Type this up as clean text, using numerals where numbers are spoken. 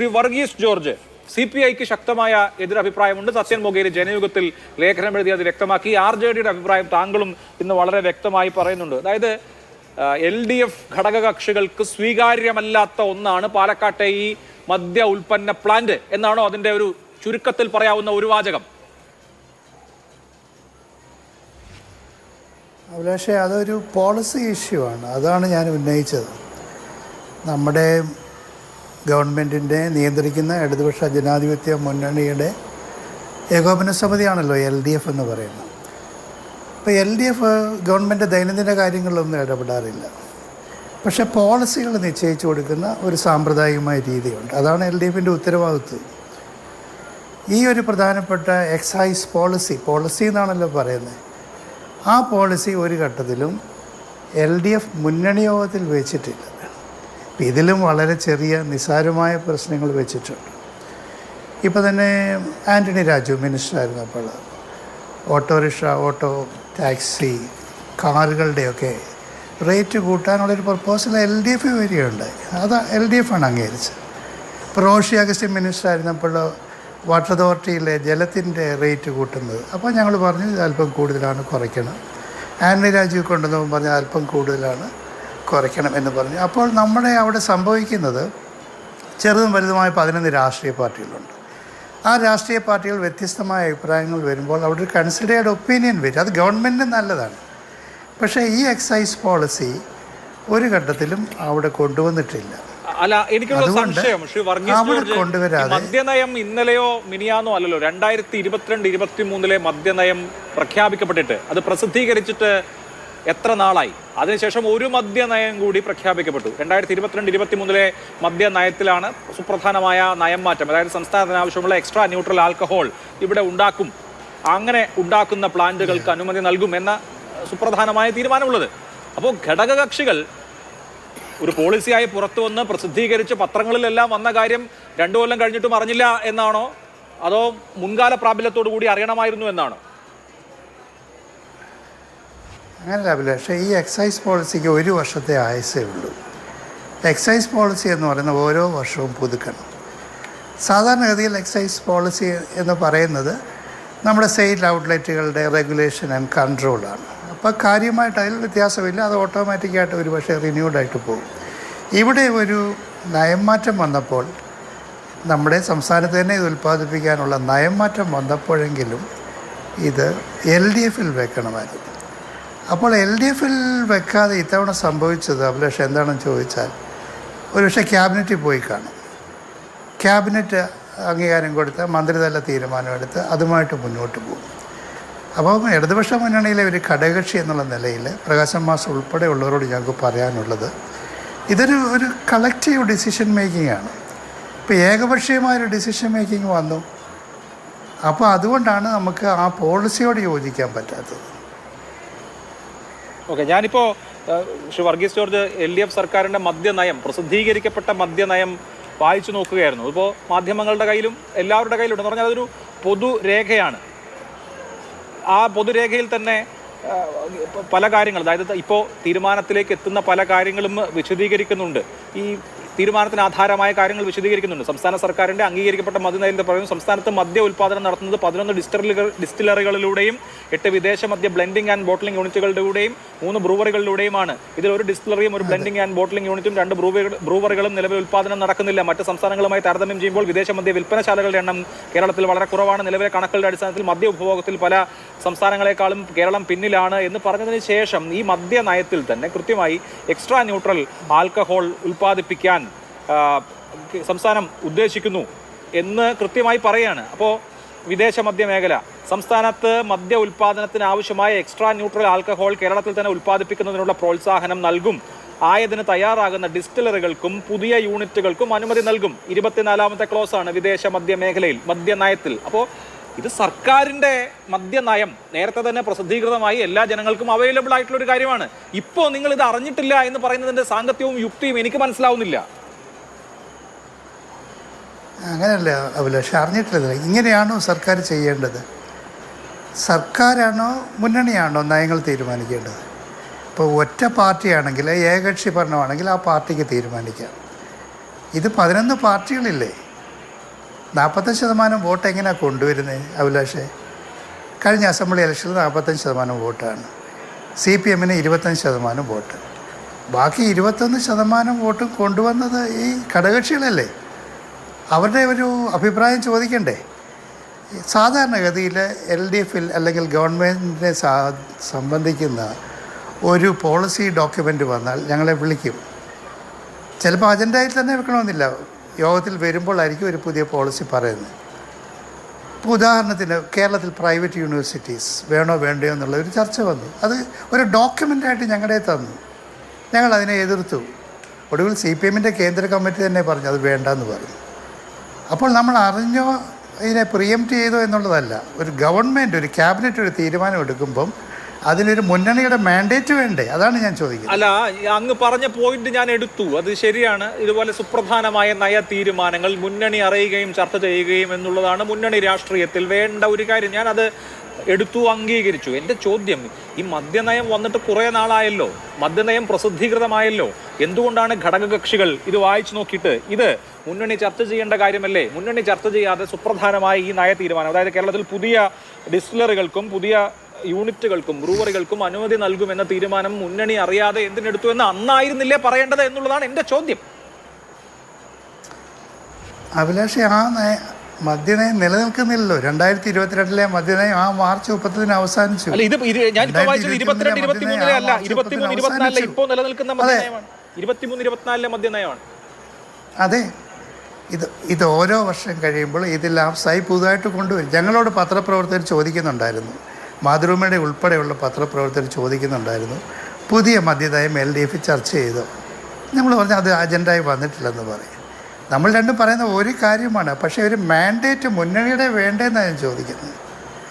Shri Varghese George CPIക്ക് ശക്തമായ എതിരഭിപ്രായമുണ്ട്. സത്യൻ മൊകേരി ജനയുഗത്തിൽ ലേഖനം എഴുതി അത് വ്യക്തമാക്കി. RJDയുടെ അഭിപ്രായം താങ്കളും ഇന്ന് വളരെ വ്യക്തമായി പറയുന്നുണ്ട്. അതായത് LDF ഘടകകക്ഷികൾക്ക് സ്വീകാര്യമല്ലാത്ത ഒന്നാണ് പാലക്കാട്ടെ ഈ മദ്യ ഉൽപ്പന്ന പ്ലാന്റ് എന്നാണോ അതിന്റെ ഒരു ചുരുക്കത്തിൽ പറയാവുന്ന ഒരു വാചകം? അഭിലാഷേ, അതൊരു പോളിസി ഇഷ്യൂ ആണ്. അതാണ് ഞാൻ ഉന്നയിച്ചത്. നമ്മുടെ ഗവൺമെൻറ്റിൻ്റെ നിയന്ത്രിക്കുന്ന ഇടതുപക്ഷ ജനാധിപത്യ മുന്നണിയുടെ ഏകോപന സമിതിയാണല്ലോ LDF എന്ന് പറയുന്നത്. ഇപ്പോൾ LDF ഗവൺമെൻറ് ദൈനംദിന കാര്യങ്ങളിലൊന്നും ഇടപെടാറില്ല. പക്ഷേ പോളിസികൾ നിശ്ചയിച്ചു കൊടുക്കുന്ന ഒരു സാമ്പ്രദായികമായ രീതിയുണ്ട്. അതാണ് LDFൻ്റെ ഉത്തരവാദിത്വം. ഈ ഒരു പ്രധാനപ്പെട്ട എക്സൈസ് പോളിസി എന്നാണല്ലോ പറയുന്നത്. ആ പോളിസി ഒരു ഘട്ടത്തിലും LDF മുന്നണി യോഗത്തിൽ വെച്ചിട്ടില്ല. ഇതിലും വളരെ ചെറിയ നിസ്സാരമായ പ്രശ്നങ്ങൾ വെച്ചിട്ടുണ്ട്. ഇപ്പോൾ തന്നെ ആൻ്റണി രാജു മിനിസ്റ്ററായിരുന്നപ്പോൾ ഓട്ടോറിക്ഷ, ഓട്ടോ ടാക്സി, കാറുകളുടെയൊക്കെ റേറ്റ് കൂട്ടാനുള്ളൊരു പ്രപ്പോസൽ LDF വരികയുണ്ടായി. അത് LDF ആണ് അംഗീകരിച്ചത്. ഇപ്പോൾ റോഷി അഗസ്റ്റിൻ മിനിസ്റ്ററായിരുന്നപ്പോൾ വാട്ടർ അതോറിറ്റിയിലെ ജലത്തിൻ്റെ റേറ്റ് കൂട്ടുന്നത്, അപ്പോൾ ഞങ്ങൾ പറഞ്ഞു ഇത് അല്പം കൂടുതലാണ്, കുറയ്ക്കണം. ആൻ്റണി രാജു കൊണ്ടുവന്നപ്പോൾ പറഞ്ഞാൽ അല്പം കൂടുതലാണ്, കുറയ്ക്കണം എന്ന് പറഞ്ഞു. അപ്പോൾ നമ്മുടെ അവിടെ സംഭവിക്കുന്നത് ചെറുതും വലുതുമായ 11 രാഷ്ട്രീയ പാർട്ടികളുണ്ട്. ആ രാഷ്ട്രീയ പാർട്ടികൾ വ്യത്യസ്തമായ അഭിപ്രായങ്ങൾ വരുമ്പോൾ അവിടെ ഒരു കൺസിഡേർഡ് ഒപ്പീനിയൻ വരും. അത് ഗവൺമെൻറ്റിന് നല്ലതാണ്. പക്ഷേ ഈ എക്സൈസ് പോളിസി ഒരു ഘട്ടത്തിലും അവിടെ കൊണ്ടുവന്നിട്ടില്ല. അല്ല, എനിക്കുള്ള സംശയം ശ്രീ വർഗീസ് ജോർജ്, മദ്യനയം ഇന്നലെയോ മിനിയാന്നോ അല്ലല്ലോ, 2022-23 മദ്യനയം പ്രഖ്യാപിക്കപ്പെട്ടിട്ട് അത് പ്രസിദ്ധീകരിച്ചിട്ട് എത്ര നാളായി? അതിനുശേഷം ഒരു മദ്യനയം കൂടി പ്രഖ്യാപിക്കപ്പെട്ടു. 2022-23 മദ്യനയത്തിലാണ് സുപ്രധാനമായ നയം മാറ്റം. അതായത് സംസ്ഥാനത്തിന് ആവശ്യമുള്ള എക്സ്ട്രാ ന്യൂട്രൽ ആൽക്കഹോൾ ഇവിടെ ഉണ്ടാക്കും, അങ്ങനെ ഉണ്ടാക്കുന്ന പ്ലാന്റുകൾക്ക് അനുമതി നൽകും എന്ന സുപ്രധാനമായ തീരുമാനമുള്ളത്. അപ്പോൾ ഘടകകക്ഷികൾ ഒരു പോളിസിയായി പുറത്തു വന്ന് പ്രസിദ്ധീകരിച്ച് പത്രങ്ങളിലെല്ലാം വന്ന കാര്യം 2 കൊല്ലം കഴിഞ്ഞിട്ടും അറിഞ്ഞില്ല എന്നാണോ, അതോ മുൻകാല പ്രാബല്യത്തോടു കൂടി അറിയണമായിരുന്നു എന്നാണോ? അങ്ങനെയല്ല അഭിലാഷേ, ഈ എക്സൈസ് പോളിസിക്ക് 1 വർഷത്തെ ആയുസേ ഉള്ളൂ. എക്സൈസ് പോളിസി എന്ന് പറയുന്നത് ഓരോ വർഷവും പുതുക്കണം. സാധാരണഗതിയിൽ എക്സൈസ് പോളിസി എന്ന് പറയുന്നത് നമ്മുടെ സ്റ്റേറ്റ് ഔട്ട്ലെറ്റുകളുടെ റെഗുലേഷൻ ആൻഡ് കൺട്രോളാണ്. അപ്പോൾ കാര്യമായിട്ട് അതിൽ വ്യത്യാസമില്ല. അത് ഓട്ടോമാറ്റിക്കായിട്ട് ഒരു പക്ഷേ റിന്യൂഡായിട്ട് പോകും. ഇവിടെ ഒരു നയം മാറ്റം വന്നപ്പോൾ, നമ്മുടെ സംസ്ഥാനത്ത് തന്നെ ഇത് ഉൽപ്പാദിപ്പിക്കാനുള്ള നയം മാറ്റം വന്നപ്പോഴെങ്കിലും ഇത് LDFൽ വെക്കണമായിരുന്നു. അപ്പോൾ LDFൽ വെക്കാതെ ഇത്തവണ സംഭവിച്ചത് അഭിലാഷ് എന്താണെന്ന് ചോദിച്ചാൽ, ഒരുപക്ഷെ ക്യാബിനറ്റിൽ പോയി കാണും. ക്യാബിനറ്റ് അംഗീകാരം കൊടുത്ത് മന്ത്രിതല തീരുമാനമെടുത്ത് അതുമായിട്ട് മുന്നോട്ട് പോകും. അപ്പോൾ ഇടതുപക്ഷ മുന്നണിയിലെ ഒരു ഘടകകക്ഷി എന്നുള്ള നിലയിൽ പ്രകാശൻ മാസ്റ്റർ ഉൾപ്പെടെയുള്ളവരോട് ഞങ്ങൾക്ക് പറയാനുള്ളത്, ഒരു കളക്റ്റീവ് ഡിസിഷൻ മേക്കിംഗ് ആണ്. ഇപ്പോൾ ഏകപക്ഷീയമായൊരു ഡിസിഷൻ മേക്കിംഗ് വന്നു. അപ്പോൾ അതുകൊണ്ടാണ് നമുക്ക് ആ പോളിസിയോട് യോജിക്കാൻ പറ്റാത്തത്. ഓക്കെ, ഞാനിപ്പോൾ ശ്രീ വർഗീസ് ജോർജ് LDF സർക്കാരിൻ്റെ മദ്യനയം, പ്രസിദ്ധീകരിക്കപ്പെട്ട മദ്യനയം വായിച്ചു നോക്കുകയായിരുന്നു. ഇപ്പോൾ മാധ്യമങ്ങളുടെ കയ്യിലും എല്ലാവരുടെ കയ്യിലുണ്ടെന്ന് പറഞ്ഞാൽ അതൊരു പൊതുരേഖയാണ്. ആ പൊതുരേഖയിൽ തന്നെ പല കാര്യങ്ങൾ, അതായത് ഇപ്പോൾ തീരുമാനത്തിലേക്ക് എത്തുന്ന പല കാര്യങ്ങളും വിശദീകരിക്കുന്നുണ്ട്. ഈ തീരുമാനത്തിന് ആധാരമായ കാര്യങ്ങൾ വിശദീകരിക്കുന്നുണ്ട്. സംസ്ഥാന സർക്കാരിൻ്റെ അംഗീകരിക്കപ്പെട്ട മദ്യനയത്തിൽ പറയുന്നു, സംസ്ഥാനത്ത് മദ്യ ഉൽപ്പാദനം നടത്തുന്നത് 11 ഡിസ്റ്റിലറികളിലൂടെയും 8 വിദേശ മദ്യ ബ്ലെൻഡിംഗ് ആൻഡ് ബോട്ട്ലിംഗ് യൂണിറ്റുകളിലൂടെയും 3 ബ്രൂവറികളിലൂടെയുമാണ്. ഇതിൽ ഒരു ഡിസ്റ്റിലറിയും ഒരു ബ്ലെൻഡിംഗ് ആൻഡ് ബോട്ട്ലിംഗ് യൂണിറ്റും 2 ബ്രൂവറികളും നിലവിൽ ഉൽപ്പാദനം നടക്കുന്നില്ല. മറ്റ് സംസ്ഥാനങ്ങളുമായി താരതമ്യം ചെയ്യുമ്പോൾ വിദേശ മദ്യ വിൽപ്പനശാലകളുടെ എണ്ണം കേരളത്തിൽ വളരെ കുറവാണ്. നിലവിലെ കണക്കുകളുടെ അടിസ്ഥാനത്തിൽ മദ്യ ഉപഭോഗത്തിൽ പല സംസ്ഥാനങ്ങളെക്കാളും കേരളം പിന്നിലാണ് എന്ന് പറഞ്ഞതിന് ശേഷം ഈ മദ്യനയത്തിൽ തന്നെ കൃത്യമായി എക്സ്ട്രാ ന്യൂട്രൽ ആൽക്കഹോൾ ഉൽപ്പാദിപ്പിക്കാൻ സംസ്ഥാനം ഉദ്ദേശിക്കുന്നു എന്ന് കൃത്യമായി പറയുകയാണ്. അപ്പോൾ വിദേശ മദ്യ മേഖല, സംസ്ഥാനത്ത് മദ്യ ഉൽപ്പാദനത്തിന് ആവശ്യമായ എക്സ്ട്രാ ന്യൂട്രൽ ആൽക്കഹോൾ കേരളത്തിൽ തന്നെ ഉൽപ്പാദിപ്പിക്കുന്നതിനുള്ള പ്രോത്സാഹനം നൽകും. ആയതിന് തയ്യാറാകുന്ന ഡിസ്റ്റിലറികൾക്കും പുതിയ യൂണിറ്റുകൾക്കും അനുമതി നൽകും. 24ാമത്തെ ക്ലോസാണ് വിദേശ മദ്യ മേഖലയിൽ മദ്യനയത്തിൽ. അപ്പോൾ ഇത് സർക്കാരിൻ്റെ മദ്യനയം നേരത്തെ തന്നെ പ്രസിദ്ധീകൃതമായി എല്ലാ ജനങ്ങൾക്കും അവൈലബിൾ ആയിട്ടുള്ള ഒരു കാര്യമാണ്. ഇപ്പോൾ നിങ്ങൾ ഇത് അറിഞ്ഞിട്ടില്ല എന്ന് പറയുന്നതിൻ്റെ സാങ്കത്യവും യുക്തിയും എനിക്ക് മനസ്സിലാവുന്നില്ല. അങ്ങനെയല്ല അഭിലാഷ്, അറിഞ്ഞിട്ടില്ല. ഇങ്ങനെയാണോ സർക്കാർ ചെയ്യേണ്ടത്? സർക്കാരാണോ മുന്നണിയാണോ നയങ്ങൾ തീരുമാനിക്കേണ്ടത്? ഇപ്പോൾ ഒറ്റ പാർട്ടിയാണെങ്കിൽ, ഏകകക്ഷി ഭരണമാണെങ്കിൽ ആ പാർട്ടിക്ക് തീരുമാനിക്കാം. ഇത് 11 പാർട്ടികളില്ലേ? 45% വോട്ട് എങ്ങനെയാണ് കൊണ്ടുവരുന്നത് അഭിലാഷേ? കഴിഞ്ഞ അസംബ്ലി ഇലക്ഷനിൽ 45% വോട്ടാണ്. CPM 25% vote. ബാക്കി 21% വോട്ടും കൊണ്ടുവന്നത് ഈ ഘടകകക്ഷികളല്ലേ? അവരുടെ ഒരു അഭിപ്രായം ചോദിക്കണ്ടേ? സാധാരണഗതിയിൽ LDFിൽ അല്ലെങ്കിൽ ഗവൺമെൻറ്റിനെ സംബന്ധിക്കുന്ന ഒരു പോളിസി ഡോക്യുമെൻ്റ് വന്നാൽ ഞങ്ങളെ വിളിക്കും. ചിലപ്പോൾ അജണ്ടയിൽ തന്നെ വെക്കണമെന്നില്ല, യോഗത്തിൽ വരുമ്പോഴായിരിക്കും ഒരു പുതിയ പോളിസി പറയുന്നത്. ഇപ്പോൾ ഉദാഹരണത്തിന് കേരളത്തിൽ പ്രൈവറ്റ് യൂണിവേഴ്സിറ്റീസ് വേണോ വേണ്ടയോ എന്നുള്ള ഒരു ചർച്ച വന്നു. അത് ഒരു ഡോക്യുമെൻ്റായിട്ട് ഞങ്ങളുടെ തന്നു. ഞങ്ങൾ അതിനെ എതിർത്തു. ഒടുവിൽ CPM കേന്ദ്ര കമ്മിറ്റി തന്നെ പറഞ്ഞു അത് വേണ്ടെന്ന് പറഞ്ഞു. അപ്പോൾ നമ്മൾ അറിഞ്ഞോ ഇതിനെ പ്രിയംപ്റ്റ് ചെയ്തോ എന്നുള്ളതല്ല. ഒരു ഗവൺമെൻറ്, ഒരു ക്യാബിനറ്റ് ഒരു തീരുമാനം എടുക്കുമ്പം അതിനൊരു മുന്നണിയുടെ മാൻഡേറ്റ് വേണ്ടേ? അതാണ് ഞാൻ ചോദിക്കുന്നത്. അല്ല, അങ്ങ് പറഞ്ഞ പോയിന്റ് ഞാൻ എടുത്തു, അത് ശരിയാണ്. ഇതുപോലെ സുപ്രധാനമായ നയ തീരുമാനങ്ങൾ മുന്നണി അറിയുകയും ചർച്ച ചെയ്യുകയും എന്നുള്ളതാണ് മുന്നണി രാഷ്ട്രീയത്തിൽ വേണ്ട ഒരു കാര്യം. ഞാനത് എടുത്തു, അംഗീകരിച്ചു. എൻ്റെ ചോദ്യം, ഈ മദ്യനയം വന്നിട്ട് കുറേ നാളായല്ലോ, മദ്യനയം പ്രസിദ്ധീകൃതമായല്ലോ, എന്തുകൊണ്ടാണ് ഘടകകക്ഷികൾ ഇത് വായിച്ചു നോക്കിയിട്ട് ഇത് മുന്നണി ചർച്ച ചെയ്യേണ്ട കാര്യമല്ലേ? മുന്നണി ചർച്ച ചെയ്യാതെ സുപ്രധാനമായ ഈ നയ തീരുമാനം, അതായത് കേരളത്തിൽ പുതിയ ഡിസ്റ്റിലറികൾക്കും പുതിയ യൂണിറ്റുകൾക്കും ബ്രൂവറികൾക്കും അനുമതി നൽകുമെന്ന തീരുമാനം മുന്നണി അറിയാതെ എന്തിനെടുത്തു എന്ന് അന്നായിരുന്നില്ലേ പറയേണ്ടത് എന്നുള്ളതാണ് എൻ്റെ ചോദ്യം. അഭിലാഷ്, മദ്യനയം നിലനിൽക്കുന്നില്ലല്ലോ. 2022 മദ്യനയം മാർച്ച് 30 അവസാനിച്ചു. അല്ല, ഇത് ഞാനിപ്പോ വായിച്ചത് 22, 23 അല്ല, 23, 24 ഇപ്പോൾ നിലനിൽക്കുന്ന മദ്യനയമാണ്. 23, 24 മദ്യനയമാണ്. അതെ, ഇത് ഓരോ വർഷം കഴിയുമ്പോൾ ഇത് ലാപ്സായി പുതുതായിട്ട് കൊണ്ടുവരും. ഞങ്ങളോട് പത്രപ്രവർത്തകർ ചോദിക്കുന്നുണ്ടായിരുന്നു, മാതൃഭൂമിയുടെ ഉൾപ്പെടെയുള്ള പത്രപ്രവർത്തകർ ചോദിക്കുന്നുണ്ടായിരുന്നു, പുതിയ മദ്യനയം LDF ചർച്ച ചെയ്തോ? നമ്മൾ പറഞ്ഞാൽ അത് അജണ്ടയായി വന്നിട്ടില്ലെന്ന് പറയും. നമ്മൾ രണ്ടും പറയുന്ന ഒരു കാര്യമാണ്. പക്ഷേ ഒരു മാൻഡേറ്റ് മുന്നണിയുടെ വേണ്ടതെന്നാണ് ഞാൻ ചോദിക്കുന്നത്.